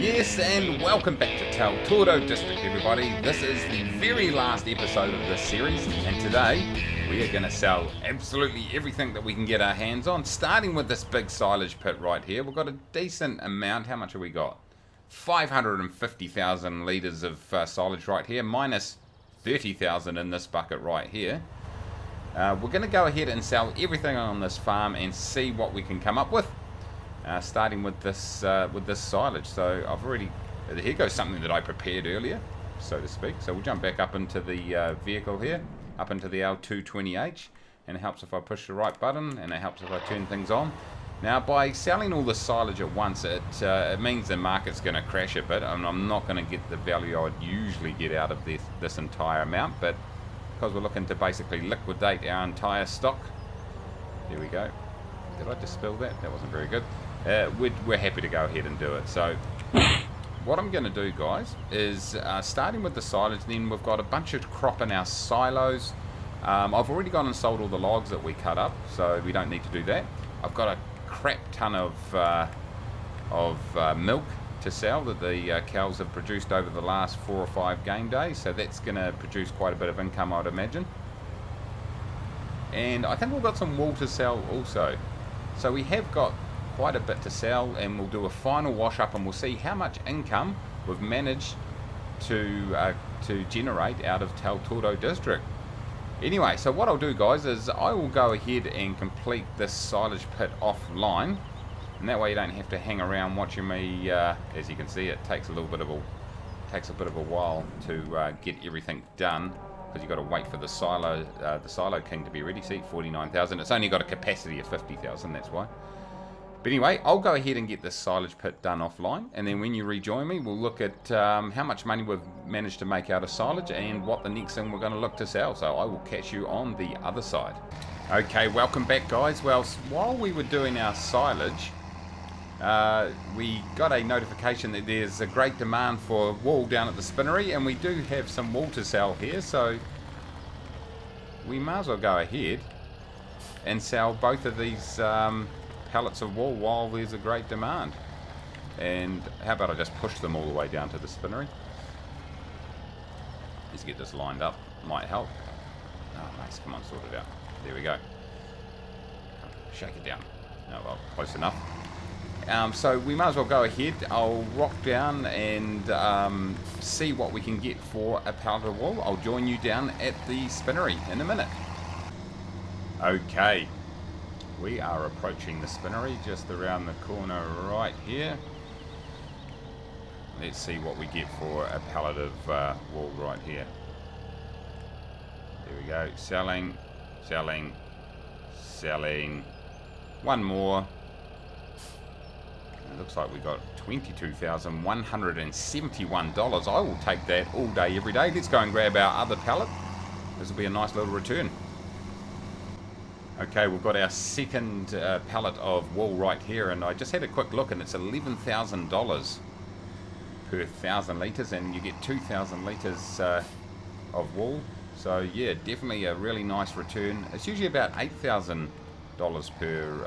Yes, and welcome back to Tautoro District, everybody. This is the very last episode of this series, and today we are going to sell absolutely everything that we can get our hands on, starting with this big silage pit right here. We've got a decent amount. How much have we got? 550,000 litres of silage right here, minus 30,000 in this bucket right here. We're going to go ahead and sell everything on this farm and see what we can come up with. Starting with this silage. So I've already, here goes something that I prepared earlier, so to speak. So we'll jump back up into the vehicle here, up into the L220H, and it helps if I push the right button, and it helps if I turn things on. Now, by selling all the silage at once, it means the market's going to crash a bit, and I'm not going to get the value I'd usually get out of this entire amount, but because we're looking to basically liquidate our entire stock, there we go. Did I just spill that? That wasn't very good. We're happy to go ahead and do it. So what I'm going to do, guys, is starting with the silage, then we've got a bunch of crop in our silos. I've already gone and sold all the logs that we cut up, so we don't need to do that. I've got a crap ton of milk to sell that the cows have produced over the last 4 or 5 game days, so that's going to produce quite a bit of income, I'd imagine. And I think we've got some wool to sell also. So we have got quite a bit to sell, and we'll do a final wash up and we'll see how much income we've managed to generate out of Tautoro District. Anyway, so what I'll do, guys, is I will go ahead and complete this silage pit offline, and that way you don't have to hang around watching me. As you can see, it takes a bit of a while to get everything done, because you've got to wait for the silo king to be ready. See, 49,000. It's only got a capacity of 50,000, that's why. But anyway, I'll go ahead and get this silage pit done offline, and then when you rejoin me, we'll look at how much money we've managed to make out of silage and what the next thing we're going to look to sell. So I will catch you on the other side. Okay, welcome back, guys. Well, while we were doing our silage, we got a notification that there's a great demand for wool down at the spinnery, and we do have some wool to sell here, so we might as well go ahead and sell both of these pallets of wool while there's a great demand. And how about I just push them all the way down to the spinnery? Let's get this lined up, might help. Oh, nice, come on, sort it out. There we go. Shake it down. Oh well, close enough. So we might as well go ahead. I'll rock down and see what we can get for a pallet of wool. I'll join you down at the spinnery in a minute. Okay, we are approaching the spinnery just around the corner right here. Let's see what we get for a pallet of wool right here. There we go. Selling, selling, selling. One more. It looks like we got $22,171. I will take that all day, every day. Let's go and grab our other pallet. This will be a nice little return. Okay, we've got our second pallet of wool right here, and I just had a quick look, and it's $11,000 per 1,000 litres, and you get 2,000 litres of wool. So yeah, definitely a really nice return. It's usually about $8,000 per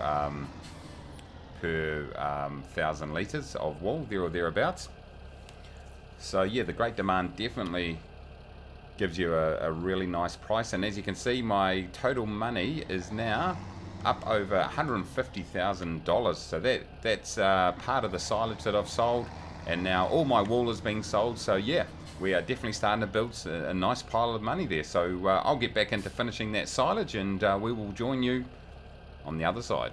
1,000 litres of wool, there or thereabouts. So yeah, the great demand definitely gives you a really nice price, and as you can see, my total money is now up over $150,000. So that's part of the silage that I've sold, and now all my wool is being sold. So yeah, we are definitely starting to build a nice pile of money there. So I'll get back into finishing that silage, and we will join you on the other side.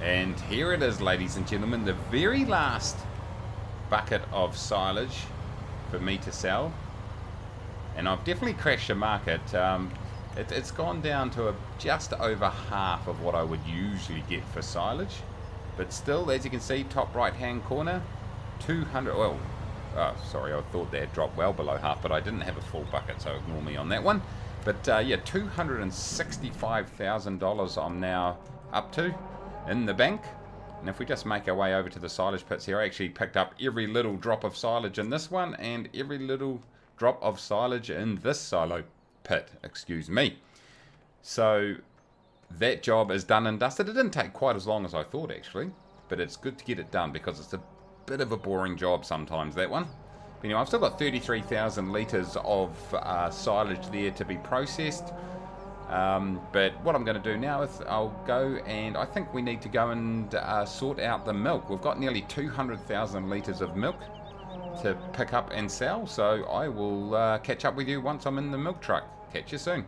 And here it is, ladies and gentlemen, the very last bucket of silage for me to sell. And I've definitely crashed the market. It's gone down to just over half of what I would usually get for silage. But still, as you can see, top right hand corner, 200, well, sorry, I thought they had dropped well below half, but I didn't have a full bucket, so ignore me on that one. But yeah, $265,000 I'm now up to in the bank. And if we just make our way over to the silage pits here, I actually picked up every little drop of silage in this one and every little drop of silage in this silo pit, excuse me. So that job is done and dusted. It didn't take quite as long as I thought, actually, but it's good to get it done because it's a bit of a boring job sometimes, that one. But anyway, I've still got 33,000 litres of silage there to be processed. But what I'm going to do now is I'll go and I think we need to go and sort out the milk. We've got nearly 200,000 litres of milk to pick up and sell, so I will catch up with you once I'm in the milk truck. Catch you soon.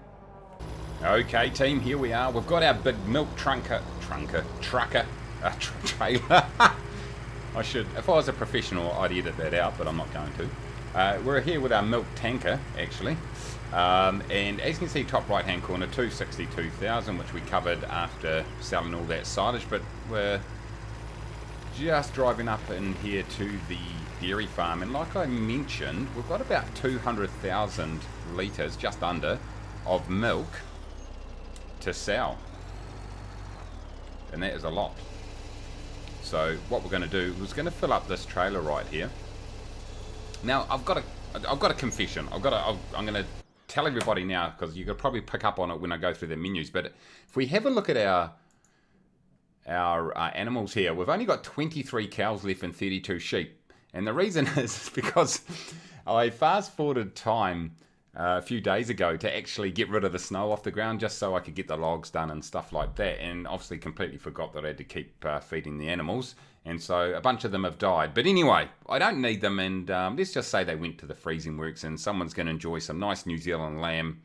Okay team, here we are. We've got our big milk trucker trailer. I should, if I was a professional, I'd edit that out, but I'm not going to. We're here with our milk tanker, actually. And as you can see, top right hand corner, 262,000, which we covered after selling all that silage, but we're just driving up in here to the dairy farm, and like I mentioned, we've got about 200,000 litres, just under, of milk to sell, and that is a lot. So what we're going to do is going to fill up this trailer right here. Now I've got a confession. I'm going to tell everybody now, because you could probably pick up on it when I go through the menus. But if we have a look at our animals here, we've only got 23 cows left and 32 sheep, and the reason is because I fast forwarded time a few days ago to actually get rid of the snow off the ground, just so I could get the logs done and stuff like that, and obviously completely forgot that I had to keep feeding the animals, and so a bunch of them have died. But anyway, I don't need them, and let's just say they went to the freezing works, and someone's going to enjoy some nice New Zealand lamb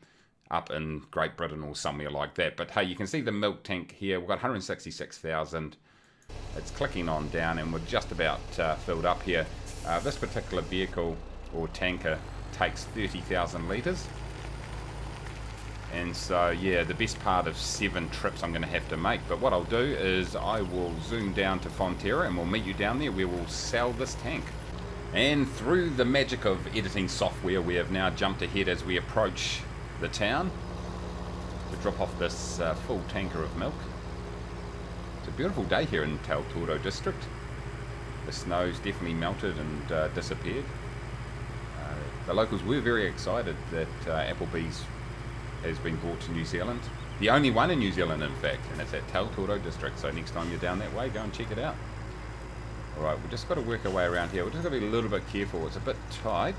up in Great Britain or somewhere like that. But hey, you can see the milk tank here. We've got 166,000. It's clicking on down, and we're just about filled up here. This particular vehicle or tanker takes 30,000 litres, and so yeah, the best part of 7 trips I'm going to have to make. But what I'll do is I will zoom down to Fonterra, and we'll meet you down there where we'll sell this tank. And through the magic of editing software, we have now jumped ahead as we approach the town to drop off this full tanker of milk. It's a beautiful day here in Tautoro District. The snow's definitely melted and disappeared. The locals were very excited that Applebee's has been brought to New Zealand. The only one in New Zealand, in fact, and it's at Tautoro District. So next time you're down that way, go and check it out. Alright, we've just got to work our way around here. We've just got to be a little bit careful. It's a bit tight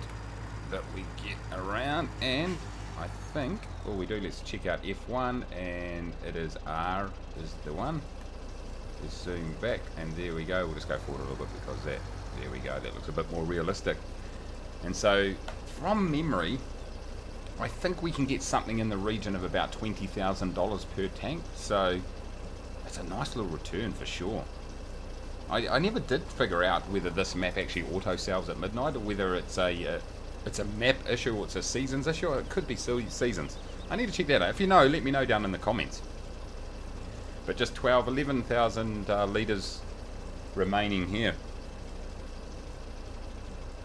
that we get around, and I think all we do, let's check out F1, and it is R is the one. Let's zoom back, and there we go. We'll just go forward a little bit because there we go. That looks a bit more realistic. And so, from memory, I think we can get something in the region of about $20,000 per tank. So, it's a nice little return for sure. I never did figure out whether this map actually auto sells at midnight, or whether it's a map issue or it's a seasons issue. It could be seasons. I need to check that out. If you know, let me know down in the comments. But just 11,000 litres remaining here.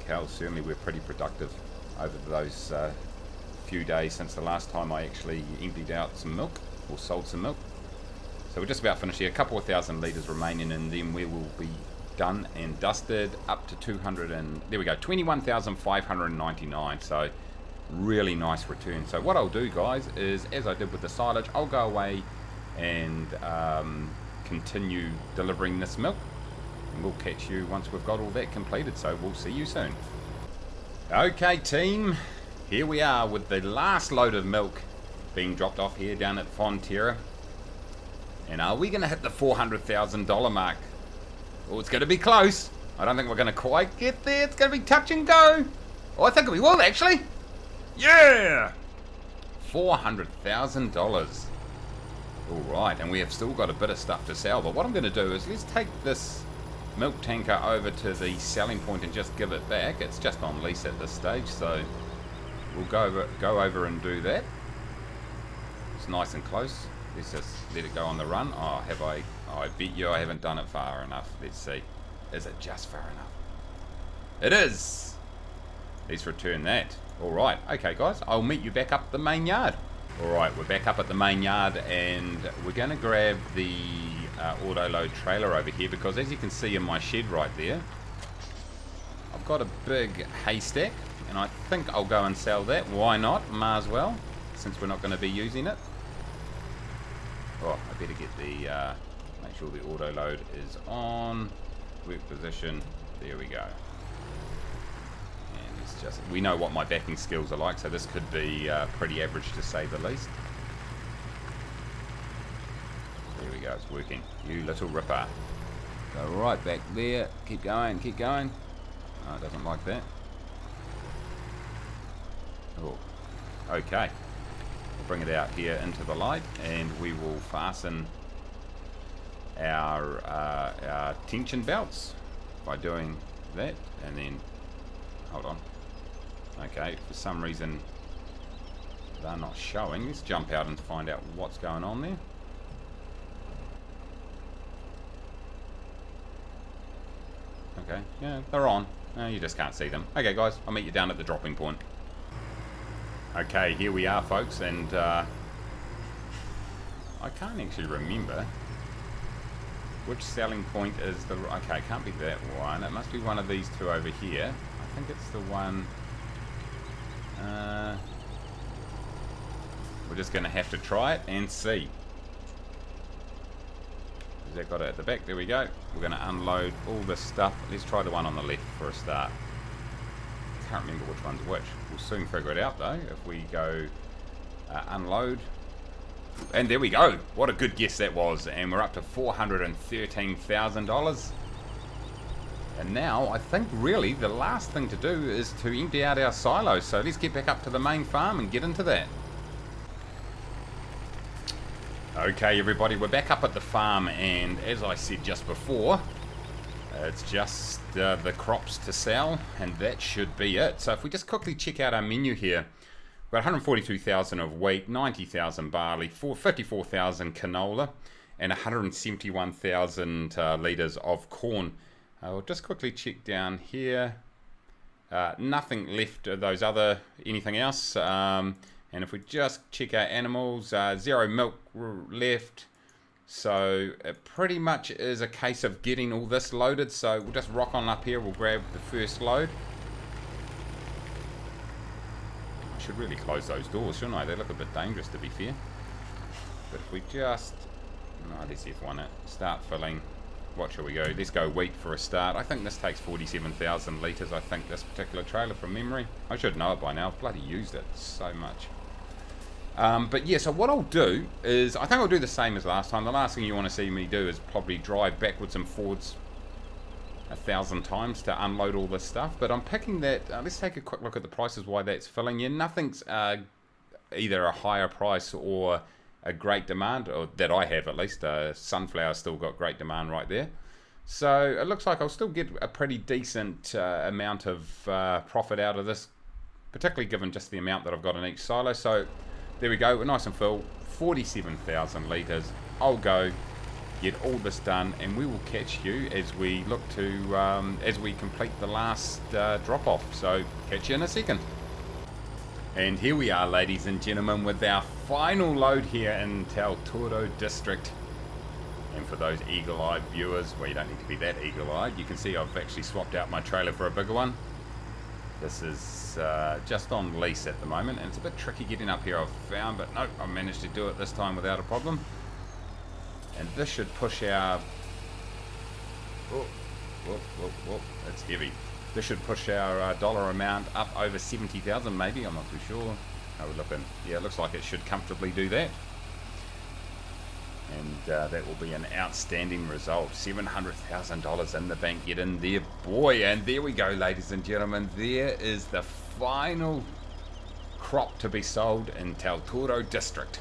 Cows certainly were pretty productive over those few days since the last time I actually emptied out some milk or sold some milk. So we're just about finished here. A couple of thousand litres remaining, and then we will be done and dusted up to 200 and there we go, 21,599. So really nice return. So what I'll do, guys, is as I did with the silage, I'll go away and continue delivering this milk, and we'll catch you once we've got all that completed. So we'll see you soon. Okay team, here we are with the last load of milk being dropped off here down at Fonterra. And are we going to hit the $400,000 mark? Oh, it's going to be close. I don't think we're going to quite get there. It's going to be touch and go. Oh, I think we will actually. Yeah! $400,000. Alright, and we have still got a bit of stuff to sell. But what I'm going to do is let's take this milk tanker over to the selling point and just give it back. It's just on lease at this stage, so we'll go over and do that. It's nice and close. Let's just let it go on the run. Oh, have I? Oh, I bet you I haven't done it far enough. Let's see. Is it just far enough? It is. Let's return that. Alright, okay guys, I'll meet you back up the main yard. Alright, we're back up at the main yard, and we're going to grab the auto-load trailer over here, because as you can see in my shed right there, I've got a big haystack, and I think I'll go and sell that. Why not? Might as well, since we're not going to be using it. Oh, I better get the, make sure the auto-load is on, work position, There we go. And it's just, we know what my backing skills are like, so this could be pretty average to say the least. There we go, it's working. You little ripper. Go right back there. Keep going, keep going. Oh, it doesn't like that. Oh, okay. We'll bring it out here into the light, and we will fasten our tension belts by doing that, and then hold on. Okay, for some reason they're not showing. Let's jump out and find out what's going on there. Okay, yeah, they're on. You just can't see them. Okay, guys, I'll meet you down at the dropping point. Okay, here we are, folks, and I can't actually remember which selling point is the... Okay, it can't be that one. It must be one of these two over here. I think it's the one... we're just going to have to try it and see. Has that got it at the back? There we go. We're going to unload all this stuff. Let's try the one on the left for a start. Can't remember which one's which. We'll soon figure it out, though, if we go unload. And there we go. What a good guess that was. And we're up to $413,000. And now, I think really the last thing to do is to empty out our silos. So let's get back up to the main farm and get into that. Okay, everybody, we're back up at the farm. And as I said just before, it's just the crops to sell. And that should be it. So if we just quickly check out our menu here. We've got 142,000 of wheat, 90,000 barley, 54,000 canola, and 171,000 litres of corn. We'll just quickly check down here. Nothing left of those other, anything else. And if we just check our animals, 0 milk left. So it pretty much is a case of getting all this loaded. So we'll just rock on up here. We'll grab the first load. Should really close those doors, shouldn't I? They look a bit dangerous, to be fair. But if we just... let's F1 it. Start filling. What shall we go? Let's go wheat for a start. I think this takes 47,000 litres, I think, this particular trailer from memory. I should know it by now. I've bloody used it so much. But yeah, so what I'll do is... I think I'll do the same as last time. The last thing you want to see me do is probably drive backwards and forwards 1,000 times to unload all this stuff, but I'm picking that. Let's take a quick look at the prices, why that's filling. Yeah, nothing's either a higher price or a great demand, or that I have at least. Sunflower still got great demand right there, so it looks like I'll still get a pretty decent amount of profit out of this, particularly given just the amount that I've got in each silo. So there we go, we're nice and full, 47,000 litres. I'll go get all this done, and we will catch you as we look to as we complete the last drop off. So catch you in a second. And here we are, ladies and gentlemen, with our final load here in Tautoro District. And for those eagle-eyed viewers, well, you don't need to be that eagle-eyed, you can see I've actually swapped out my trailer for a bigger one. This is just on lease at the moment, and it's a bit tricky getting up here, I've found, but no, I managed to do it this time without a problem. And this should push our... it's heavy. This should push our dollar amount up over 70,000 maybe, I'm not too sure. How we're looking. Yeah, it looks like it should comfortably do that. And that will be an outstanding result. $700,000 in the bank. Get in there, boy. And there we go, ladies and gentlemen. There is the final crop to be sold in Tautoro District.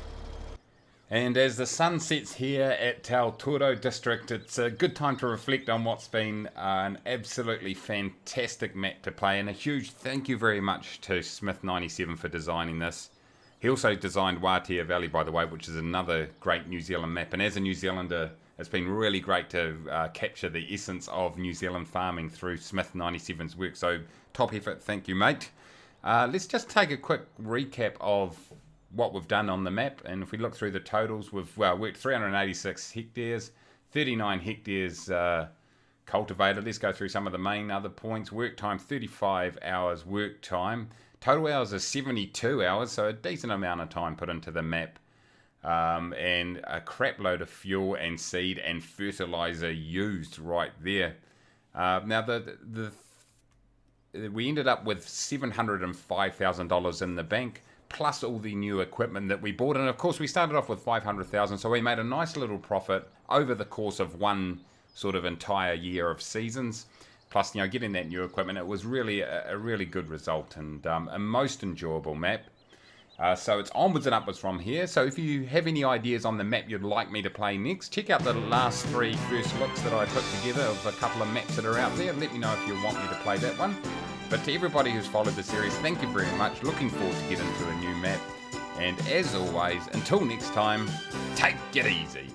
And as the sun sets here at Tautoro District, it's a good time to reflect on what's been an absolutely fantastic map to play. And a huge thank you very much to Smith97 for designing this. He also designed Watia Valley, by the way, which is another great New Zealand map. And as a New Zealander, it's been really great to capture the essence of New Zealand farming through Smith97's work. So top effort, thank you, mate. Let's just take a quick recap of what we've done on the map, and if we look through the totals, we've worked 386 hectares, 39 hectares cultivated. Let's go through some of the main other points. Work time 35 hours work time, total hours are 72 hours, so a decent amount of time put into the map, and a crap load of fuel and seed and fertilizer used right there. Now, we ended up with $705,000 in the bank, plus all the new equipment that we bought. And of course, we started off with $500,000, so we made a nice little profit over the course of one sort of entire year of seasons. Plus, getting that new equipment, it was really a really good result and a most enjoyable map. So it's onwards and upwards from here. So if you have any ideas on the map you'd like me to play next, check out the last 3 first looks that I put together of a couple of maps that are out there. Let me know if you want me to play that one. But to everybody who's followed the series, thank you very much. Looking forward to get into a new map. And as always, until next time, take it easy.